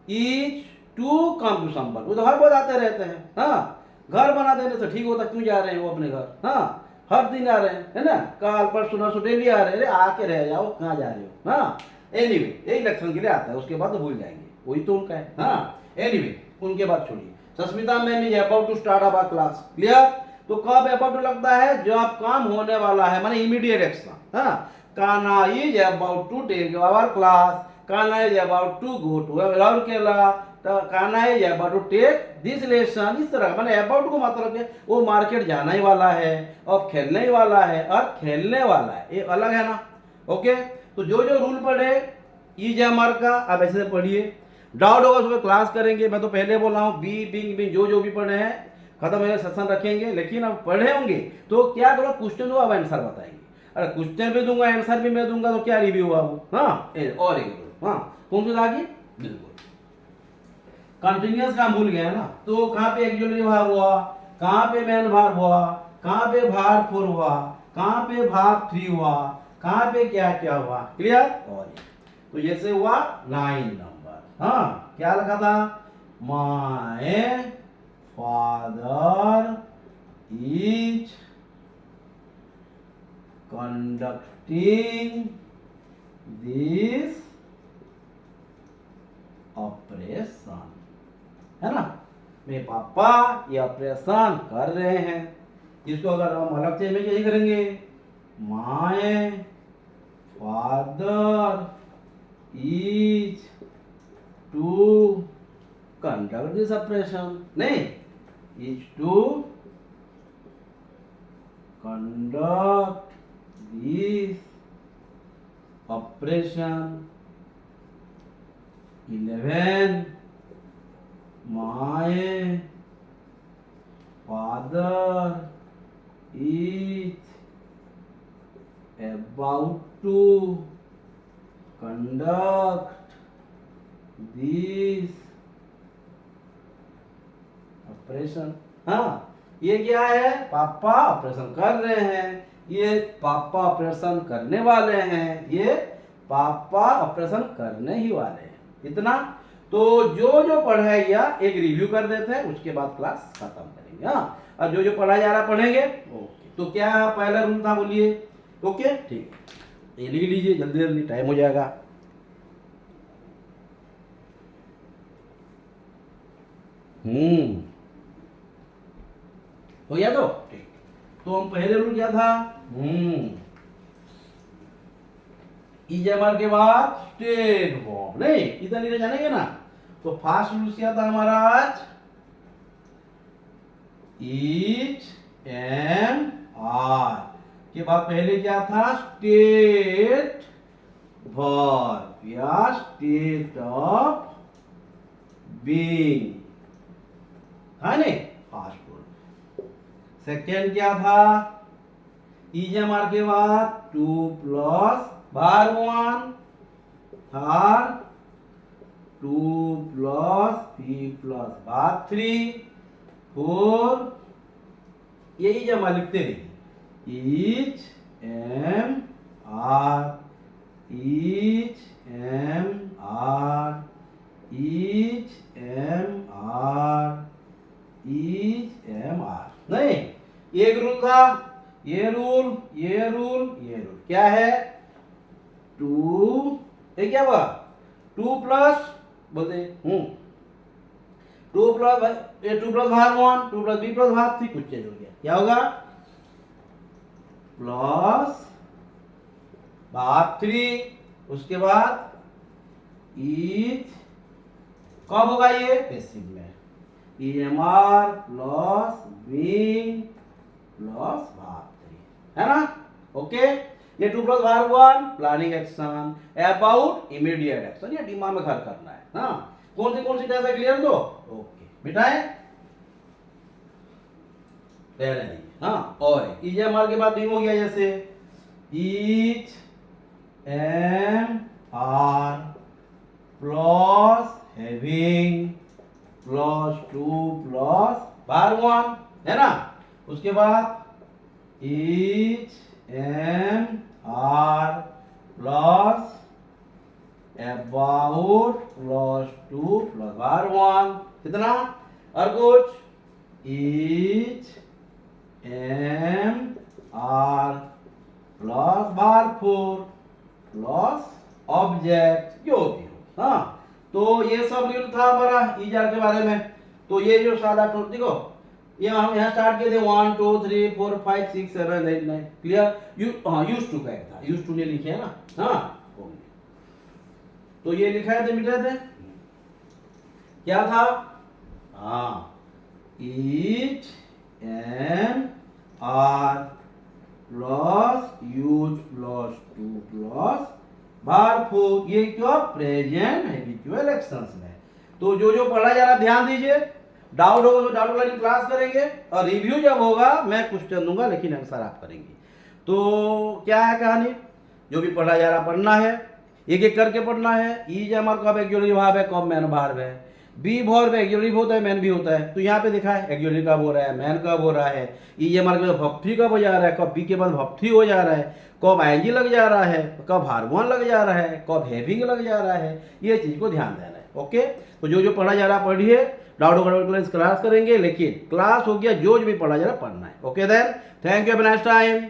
is to come to Sambal, वो तो हर बार आते रहते हैं। हाँ, घर बना देने से ठीक होता, क्यों जा रहे हैं वो अपने घर। हाँ, हर दिन आ रहे हैं, है ना, काल परसों नरसों डेली आ रहे हैं, आके रह जाओ, कहाँ जा रहे हो। हाँ, एनीवे यही इलेक्शन के लिए आता है, उसके बाद तो भूल जाएंगे, वही तो उनका है। हाँ, एनीवे उनके बाद छोड़िए। Sasmita ma'am is about to start our class, clear. तो कब अबाउट टू लगता है, जब काम होने वाला है, माने इमीडिएट एक्शन। हाँ, Kanha is about to take our class, Kanha is about to go to Rourkela, Kanha is about to take this lesson. इस तरह माने अबाउट को मतलब है वो मार्केट जाना ही वाला है, अब खेलने ही वाला है, और खेलने वाला है, ये अलग है ना। ओके, तो जो जो रूल पढ़े ईजेएमआर का, आप ऐसे पढ़िए। डाउट होगा सुबह क्लास करेंगे, मैं तो पहले बोल रहा हूँ, बी बिंग बिंग जो जो भी पढ़े हैं खत्म है, सेशन रखेंगे। लेकिन अब पढ़े होंगे तो क्या करो, क्वेश्चन दो, अब आंसर बताएंगे। अरे क्वेश्चन भी दूंगा, आंसर भी मैं दूंगा, तो क्या रिव्यू हुआ वो। हाँ, और एक हाँ, कौन सी आगे, बिल्कुल कंटिन्यूअस का भूल गया ना। तो कहाँ पे एक्जुलरी भार हुआ, कहाँ पे मैन भार हुआ, कहाँ पे भार फोर हुआ, कहाँ पे भार थ्री हुआ, कहाँ पे क्या क्या हुआ, क्लियर। और तो जैसे हुआ 9 नंबर। हाँ, क्या लिखा था, my father is conducting this operation, है ना, मेरे पापा ये ऑपरेशन कर रहे हैं। इसको अगर हम अलग से में यही करेंगे, my father is to conduct this operation, नहीं, is to conduct this operation 11 my father is about to conduct this operation। हाँ, ये क्या है, पापा ऑपरेशन कर रहे हैं, ये पापा ऑपरेशन करने वाले हैं, ये पापा ऑपरेशन करने ही वाले हैं। इतना तो जो जो पढ़ाया गया एक रिव्यू कर देते हैं, उसके बाद क्लास खत्म करेंगे। हाँ, और जो जो पढ़ाया जा रहा पढ़ेंगे। ओके, तो क्या पहला रूल था बोलिए। ओके, ठीक, ये लिख लीजिए, जल्दी जल्दी टाइम हो जाएगा। हो गया तो ठीक। तो हम पहले रूल क्या था, ईजेएमआर के बाद स्टेट फॉर्म, नहीं इधर नीचे जानेंगे ना। तो फर्स्ट रूल क्या था हमारा आज, ईच एम आर के बाद पहले क्या था, स्टेट वर्ब या स्टेट ऑफ बीइंग, है नहीं, फर्स्ट रूल। सेकेंड क्या था, ईजेएमआर के बाद 2 प्लस भार 1, थर्ड 2 प्लस पी प्लस भार 3, 4 यही जमा लिखते रहिए, each am are, each am are, each am are, each am are. नहीं, एक रूल था, ये रूल, ये रूल, ये रूल क्या है? 2, ये क्या हुआ? 2 प्लस बोलते 2 प्लस ये 2 प्लस भाग 1, 2 प्लस बी प्लस भाग 3, कुछ चेंज हो गया, क्या होगा? प्लस भाग 3, उसके बाद ईच, कब होगा ये? पैसिव में, EMR प्लस बीइंग प्लस भाग 3, है ना? ओके, ये 2 प्लस भाग 1 planning action, about immediate action, ये दिमाग में घर करना है। हाँ, कौन सी टेस्ट है, क्लियर? तो ओके बिठाए रहने दीजिए। हाँ, और EMR के बाद भी हो गया, जैसे each am are plus having plus 2 plus भाग 1, है ना? उसके बाद each am are plus about plus 2 plus भाग 1, कितना? और कुछ ईच एम आर प्लस भाग 4 प्लस ऑब्जेक्ट, जो भी हो। हाँ, तो ये सब रूल था हमारा EMR के बारे में। तो ये जो सारा टोटल देखो, ये हम यहाँ स्टार्ट किए थे 1 2 3 4 5 6 7 8 9, क्लियर? यूज टू का एक था, यूज टू ने लिखे है ना? हाँ, तो ये लिखा है, मिटा थे, क्या था? हाँ, each am are plus use plus 2 plus भाग 4, ये क्यों? प्रेजेंट हैबिचुअल एक्शंस में। तो जो पढ़ा जा रहा ध्यान दीजिए, डाउट होगा तो डाउट वाली क्लास करेंगे, और रिव्यू जब होगा मैं क्वेश्चन दूंगा, लेकिन आंसर आप करेंगे। तो क्या है कहानी, जो भी पढ़ा जा रहा पढ़ना है, एक एक करके पढ़ना है। EMR कब एक्जुअली भाव है, कब मैन भाव है, बी भॉर्ब एक्जुअली होता है, मैन भी होता है। तो यहाँ पे दिखा है एक्जुअली कब हो रहा है, मैन कब हो रहा है, EMR के बाद भक्ति कब हो जा रहा है, कब बी के बाद भक्ति हो जा रहा है, कब आईएनजी लग जा रहा है, कब हार्मोन लग जा रहा है, कब हैविंग लग जा रहा है, ये चीज को ध्यान देना है। ओके, तो जो पढ़ा जा रहा पढ़िए, डाउट होगा क्लास करेंगे, लेकिन क्लास हो गया, जो भी पढ़ा जा रहा पढ़ना है। Okay then, thank you, have a nice time.